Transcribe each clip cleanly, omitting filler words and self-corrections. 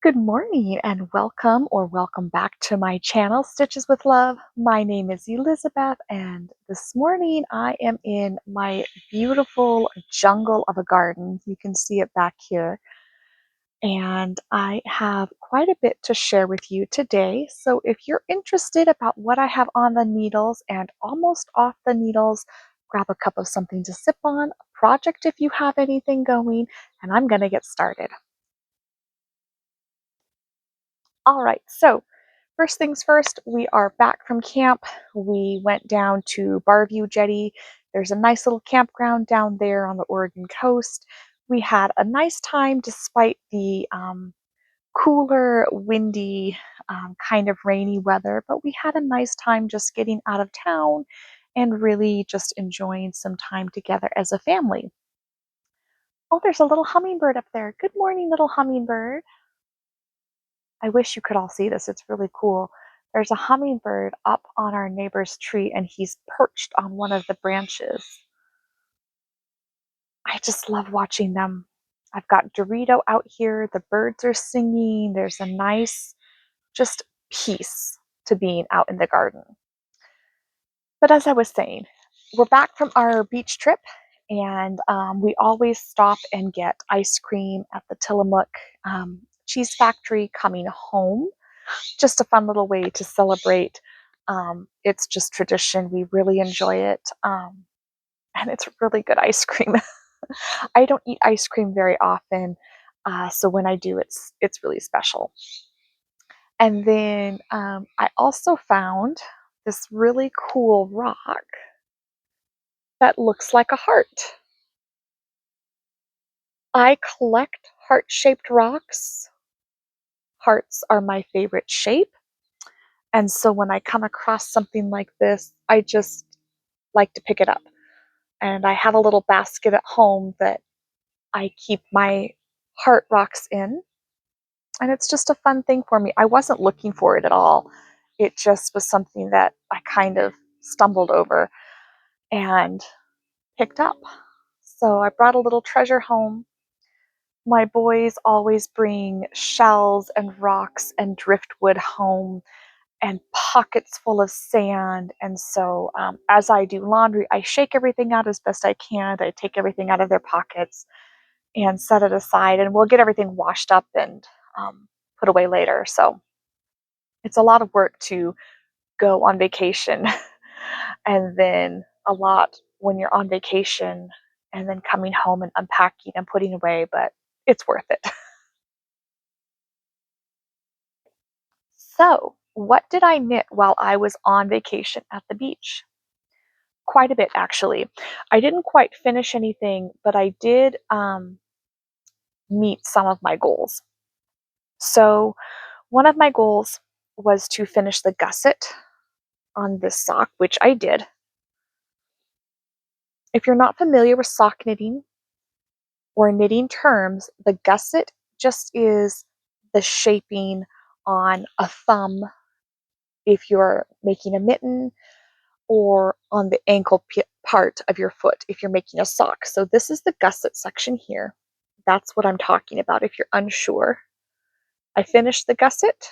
Good morning and welcome or welcome back to my channel, Stitches with Love. My name is Elizabeth, and this morning I am in my beautiful jungle of a garden. You can see it back here. And I have quite a bit to share with you today. So if you're interested about what I have on the needles and almost off the needles, grab a cup of something to sip on, a project if you have anything going, and I'm going to get started. All right, so first things first, we are back from camp. We went down to Barview Jetty. There's a nice little campground down there on the Oregon coast. We had a nice time despite the cooler, windy, kind of rainy weather, but we had a nice time just getting out of town and really just enjoying some time together as a family. Oh, there's a little hummingbird up there. Good morning, little hummingbird. I wish you could all see this. It's really cool. There's a hummingbird up on our neighbor's tree, and he's perched on one of the branches. I just love watching them. I've got Dorito out here. The birds are singing. There's a nice, just peace to being out in the garden. But as I was saying, we're back from our beach trip, and we always stop and get ice cream at the Tillamook Cheese Factory coming home. Just a fun little way to celebrate. It's just tradition. We really enjoy it. And it's really good ice cream. I don't eat ice cream very often, so when I do, it's really special. And then I also found this really cool rock that looks like a heart. I collect heart-shaped rocks. Hearts are my favorite shape. And so when I come across something like this, I just like to pick it up. And I have a little basket at home that I keep my heart rocks in. And it's just a fun thing for me. I wasn't looking for it at all. It just was something that I kind of stumbled over and picked up. So I brought a little treasure home. My boys always bring shells and rocks and driftwood home and pockets full of sand. And so as I do laundry, I shake everything out as best I can. I take everything out of their pockets and set it aside, and we'll get everything washed up and put away later. So it's a lot of work to go on vacation and then a lot when you're on vacation and then coming home and unpacking and putting away, but it's worth it. So, what did I knit while I was on vacation at the beach? Quite a bit, actually. I didn't quite finish anything, but I did meet some of my goals. So, one of my goals was to finish the gusset on this sock, which I did. If you're not familiar with sock knitting or knitting terms, the gusset just is the shaping on a thumb if you're making a mitten, or on the ankle part of your foot if you're making a sock. So this is the gusset section here. That's what I'm talking about if you're unsure. I finished the gusset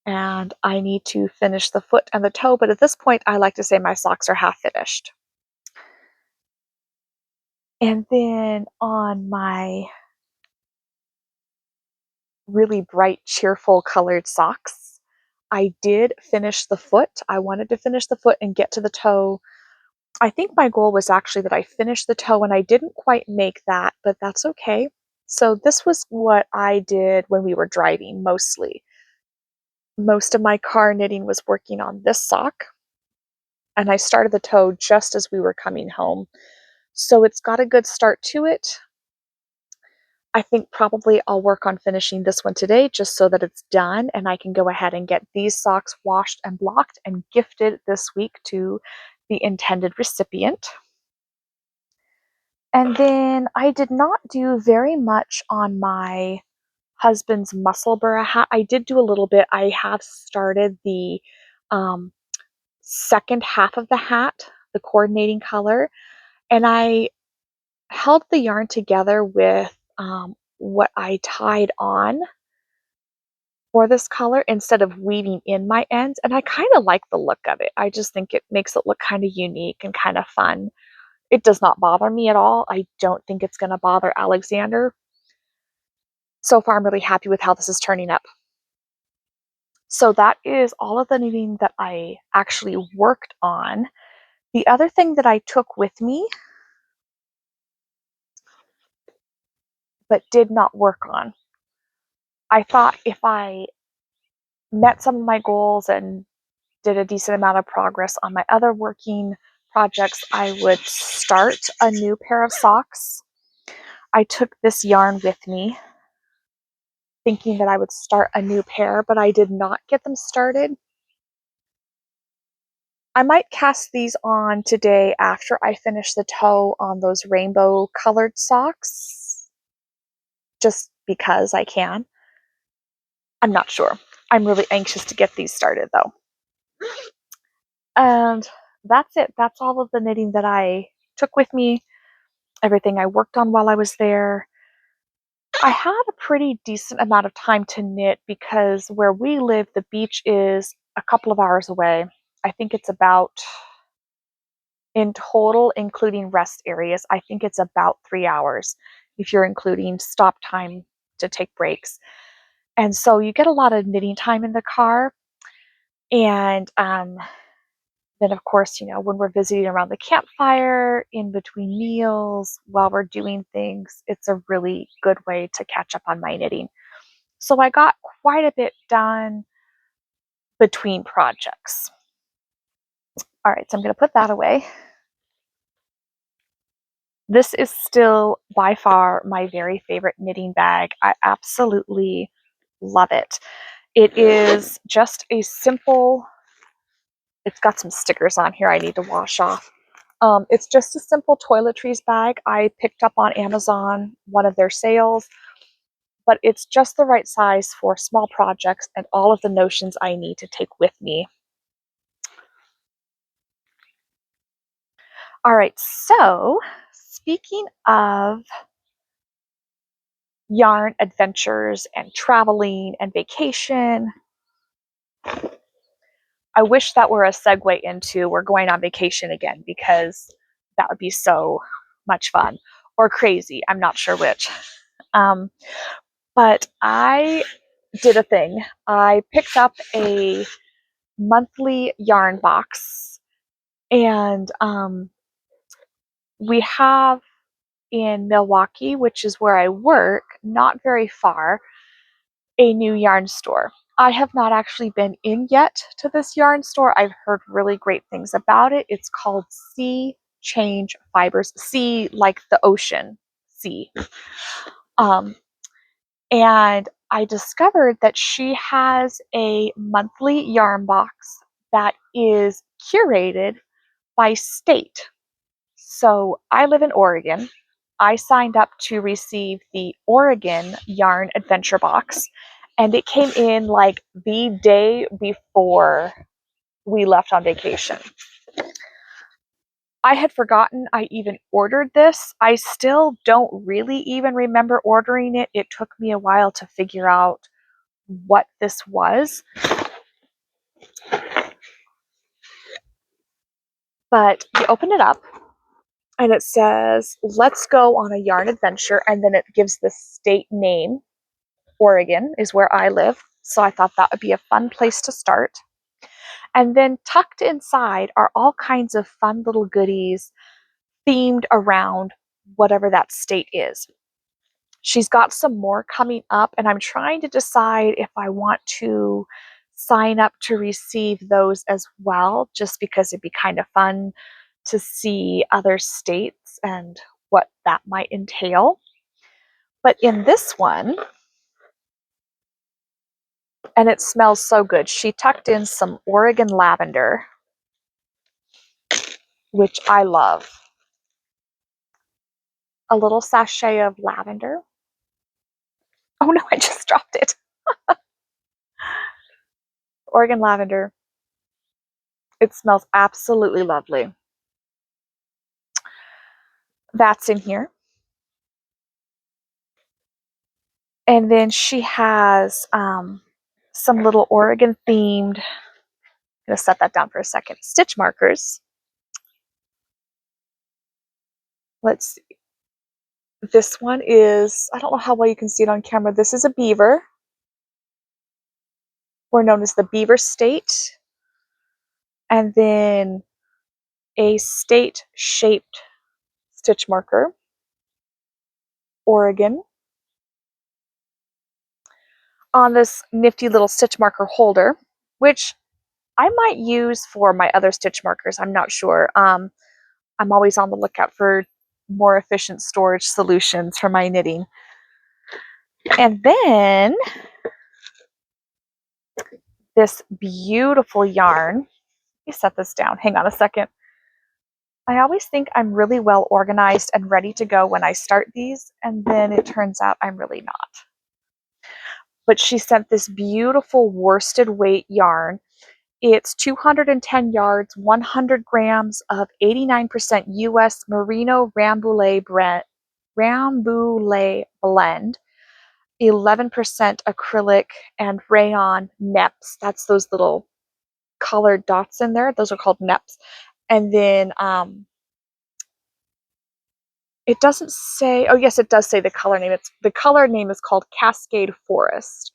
and I need to finish the foot and the toe, but at this point I like to say my socks are half finished. And then on my really bright, cheerful colored socks, I did finish the foot. I wanted to finish the foot and get to the toe. I think my goal was actually that I finished the toe, and I didn't quite make that, but that's okay. So this was what I did when we were driving mostly. Most of my car knitting was working on this sock, and I started the toe just as we were coming home. So it's got a good start to it. I think probably I'll work on finishing this one today just so that it's done and I can go ahead and get these socks washed and blocked and gifted this week to the intended recipient. And then I did not do very much on my husband's Musselburgh hat. I did do a little bit. I have started the um, second half of the hat, the coordinating color, and I held the yarn together with what I tied on for this color instead of weaving in my ends, and I kind of like the look of it. I just think it makes it look kind of unique and kind of fun. It does not bother me at all. I don't think it's going to bother Alexander. So far, I'm really happy with how this is turning up. So that is all of the knitting that I actually worked on. The other thing that I took with me but did not work on, I thought if I met some of my goals and did a decent amount of progress on my other working projects, I would start a new pair of socks. I took this yarn with me thinking that I would start a new pair, but I did not get them started. I might cast these on today after I finish the toe on those rainbow colored socks, just because I can. I'm not sure. I'm really anxious to get these started though. And that's it. That's all of the knitting that I took with me, everything I worked on while I was there. I had a pretty decent amount of time to knit because where we live, the beach is a couple of hours away. I think it's about, in total, including rest areas, I think it's about 3 hours if you're including stop time to take breaks. And so you get a lot of knitting time in the car. And then, of course, when we're visiting around the campfire, in between meals, while we're doing things, it's a really good way to catch up on my knitting. So I got quite a bit done between projects. All right, so I'm going to put that away. This is still by far my very favorite knitting bag. I absolutely love it. It is just a simple, it's got some stickers on here I need to wash off. It's just a simple toiletries bag I picked up on Amazon, one of their sales, but it's just the right size for small projects and all of the notions I need to take with me. All right, so speaking of yarn adventures and traveling and vacation, I wish that were a segue into we're going on vacation again, because that would be so much fun, or crazy. I'm not sure which. But I did a thing. I picked up a monthly yarn box, and we have in Milwaukee, which is where I work, not very far, a new yarn store. I have not actually been in yet to this yarn store. I've heard really great things about it. It's called Sea Change Fibers. Sea like the ocean, sea. And I discovered that she has a monthly yarn box that is curated by state. So I live in Oregon. I signed up to receive the Oregon Yarn Adventure Box, and it came in like the day before we left on vacation. I had forgotten I even ordered this. I still don't really even remember ordering it. It took me a while to figure out what this was. But you open it up and it says, "Let's go on a yarn adventure." And then it gives the state name. Oregon is where I live. So I thought that would be a fun place to start. And then tucked inside are all kinds of fun little goodies themed around whatever that state is. She's got some more coming up, and I'm trying to decide if I want to sign up to receive those as well, just because it'd be kind of fun to see other states and what that might entail. But in this one, and it smells so good, she tucked in some Oregon lavender, which I love. A little sachet of lavender. Oh no, I just dropped it. Oregon lavender. It smells absolutely lovely. That's in here. And then she has some little Oregon themed, I'm going to set that down for a second, stitch markers. Let's see. This one is, I don't know how well you can see it on camera. This is a beaver. We're known as the Beaver State. And then a state-shaped stitch marker, Oregon, on this nifty little stitch marker holder, which I might use for my other stitch markers. I'm not sure. I'm always on the lookout for more efficient storage solutions for my knitting. And then this beautiful yarn. Let me set this down. Hang on a second. I always think I'm really well organized and ready to go when I start these, and then it turns out I'm really not. But she sent this beautiful worsted weight yarn. It's 210 yards, 100 grams of 89% US Merino Rambouillet blend, 11% acrylic and rayon neps. That's those little colored dots in there. Those are called neps. And then it doesn't say, oh yes, it does say the color name. The color name is called Cascade Forest,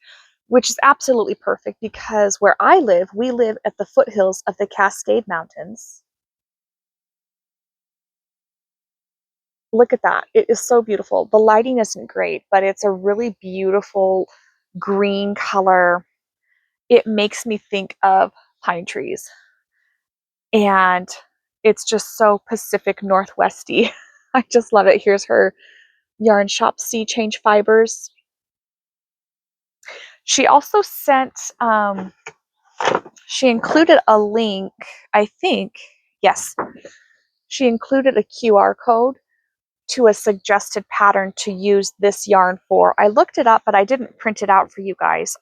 which is absolutely perfect because where I live, we live at the foothills of the Cascade Mountains. Look at that. It is so beautiful. The lighting isn't great, but it's a really beautiful green color. It makes me think of pine trees. And it's just so Pacific Northwesty. I just love it. Here's her Yarn Shop Sea Change Fibers. She also sent, she included a link, I think, yes, she included a QR code to a suggested pattern to use this yarn for. I looked it up, but I didn't print it out for you guys.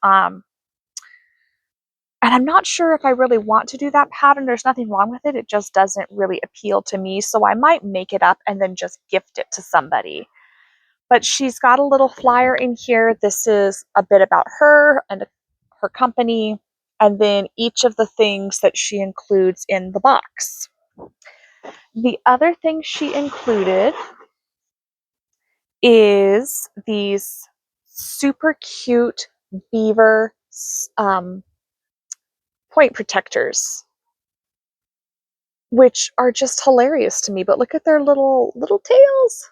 And I'm not sure if I really want to do that pattern. There's nothing wrong with it. It just doesn't really appeal to me. So I might make it up and then just gift it to somebody. But she's got a little flyer in here. This is a bit about her and her company, and then each of the things that she includes in the box. The other thing she included is these super cute beaver point protectors, which are just hilarious to me. But look at their little tails.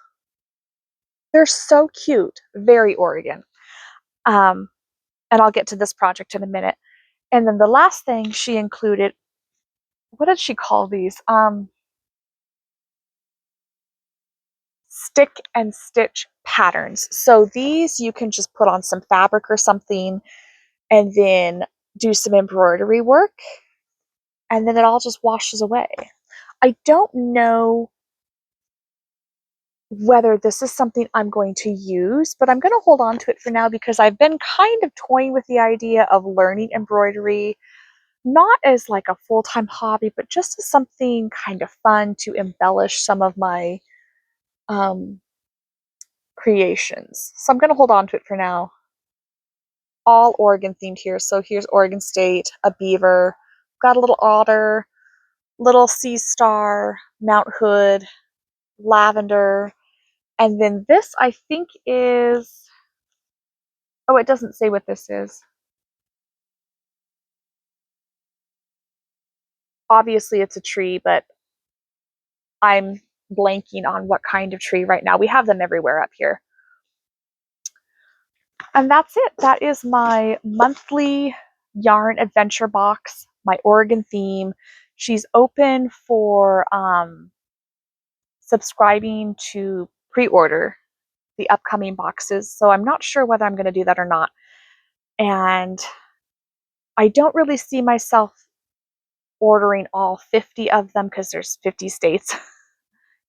They're so cute. Very Oregon. And I'll get to this project in a minute. And then the last thing she included, what did she call these? Stick and stitch patterns. So these you can just put on some fabric or something and then do some embroidery work, and then it all just washes away. I don't know whether this is something I'm going to use, but I'm going to hold on to it for now because I've been kind of toying with the idea of learning embroidery, not as like a full-time hobby, but just as something kind of fun to embellish some of my creations. So I'm going to hold on to it for now. All Oregon themed here. So here's Oregon State, a beaver, got a little otter, little sea star, Mount Hood, lavender, and then this I think is, oh, it doesn't say what this is. Obviously it's a tree, but I'm blanking on what kind of tree right now. We have them everywhere up here. And that's it. That is my monthly yarn adventure box, my Oregon theme. She's open for subscribing to pre-order the upcoming boxes. So I'm not sure whether I'm going to do that or not. And I don't really see myself ordering all 50 of them because there's 50 states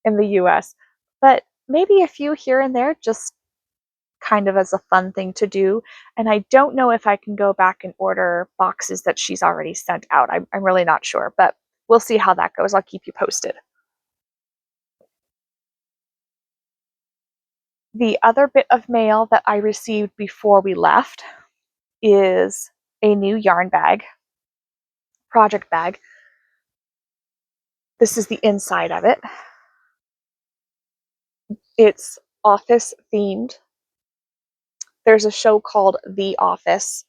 in the US. But maybe a few here and there, just kind of as a fun thing to do. And I don't know if I can go back and order boxes that she's already sent out. I'm really not sure, but we'll see how that goes. I'll keep you posted. The other bit of mail that I received before we left is a new yarn bag, project bag. This is the inside of it. It's office themed. There's a show called The Office.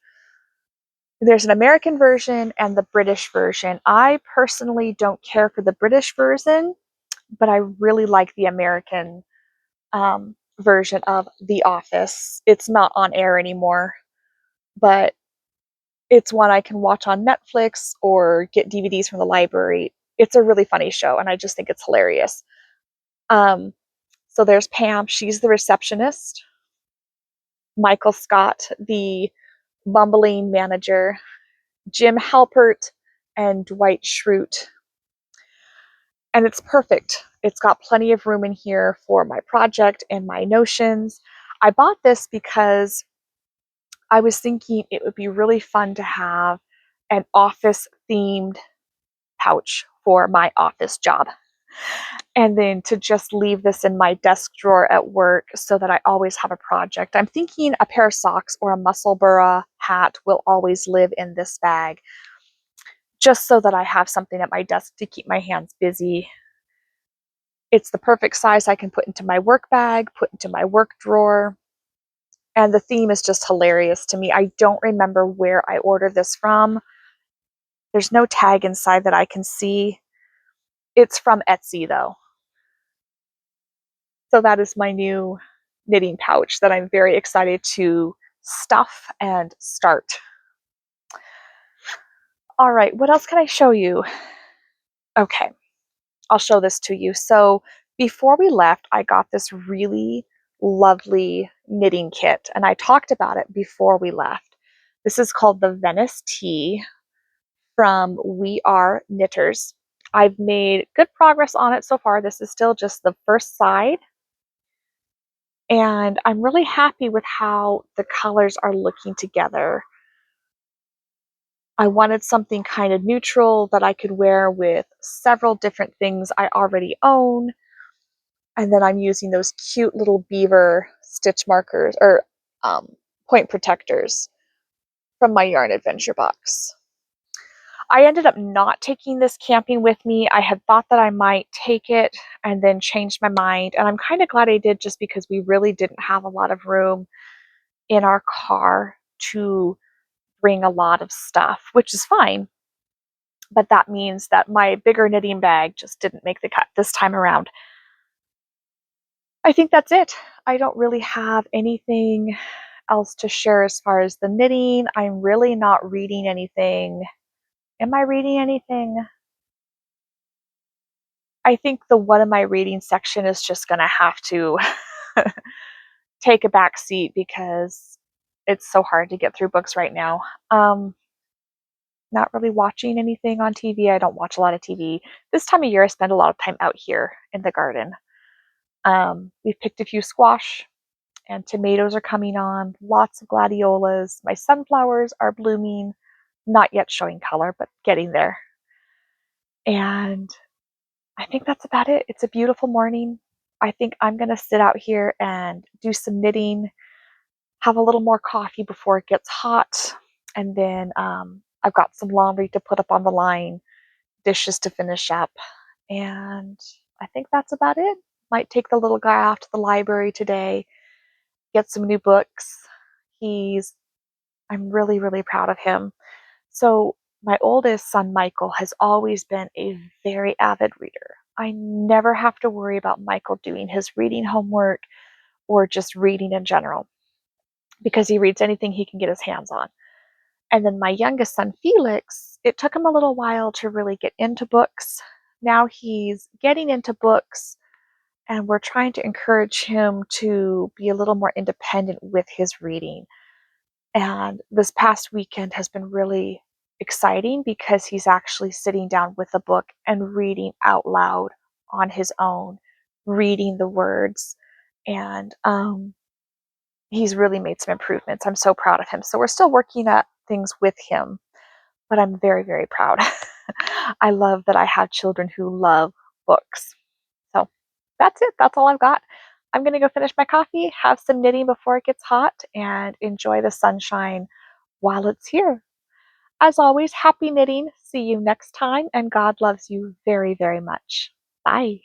There's an American version and the British version. I personally don't care for the British version, but I really like the American version of The Office. It's not on air anymore, but it's one I can watch on Netflix or get DVDs from the library. It's a really funny show, and I just think it's hilarious. Um, so there's Pam, she's the receptionist. Michael Scott, the bumbling manager. Jim Halpert, and Dwight Schrute. And it's perfect. It's got plenty of room in here for my project and my notions. I bought this because I was thinking it would be really fun to have an office themed pouch for my office job. And then to just leave this in my desk drawer at work so that I always have a project. I'm thinking a pair of socks or a Musselburgh hat will always live in this bag, just so that I have something at my desk to keep my hands busy. It's the perfect size I can put into my work bag, put into my work drawer. And the theme is just hilarious to me. I don't remember where I ordered this from. There's no tag inside that I can see. It's from Etsy though. So that is my new knitting pouch that I'm very excited to stuff and start. All right, what else can I show you? Okay, I'll show this to you. So before we left, I got this really lovely knitting kit, and I talked about it before we left. This is called the Venice Tee from We Are Knitters. I've made good progress on it so far. This is still just the first side, and I'm really happy with how the colors are looking together. I wanted something kind of neutral that I could wear with several different things I already own. And then I'm using those cute little beaver stitch markers or point protectors from my Yarn Adventure box. I ended up not taking this camping with me. I had thought that I might take it and then changed my mind. And I'm kind of glad I did, just because we really didn't have a lot of room in our car to bring a lot of stuff, which is fine. But that means that my bigger knitting bag just didn't make the cut this time around. I think that's it. I don't really have anything else to share as far as the knitting. I'm really not reading anything. Am I reading anything? I think the what am I reading section is just going to have to take a back seat because it's so hard to get through books right now. Not really watching anything on TV. I don't watch a lot of TV. This time of year, I spend a lot of time out here in the garden. We've picked a few squash, and tomatoes are coming on, lots of gladiolas. My sunflowers are blooming, not yet showing color, but getting there. And I think that's about it. It's a beautiful morning. I think I'm going to sit out here and do some knitting, have a little more coffee before it gets hot, and then I've got some laundry to put up on the line, dishes to finish up, and I think that's about it. Might take the little guy off to the library today, get some new books. I'm really, really proud of him. So my oldest son, Michael, has always been a very avid reader. I never have to worry about Michael doing his reading homework or just reading in general, because he reads anything he can get his hands on. And then my youngest son, Felix, it took him a little while to really get into books. Now he's getting into books, and we're trying to encourage him to be a little more independent with his reading. And this past weekend has been really exciting because he's actually sitting down with a book and reading out loud on his own, reading the words. And he's really made some improvements. I'm so proud of him. So we're still working at things with him, but I'm very, very proud. I love that I have children who love books. So that's it. That's all I've got. I'm going to go finish my coffee, have some knitting before it gets hot, and enjoy the sunshine while it's here. As always, happy knitting. See you next time, and God loves you very, very much. Bye.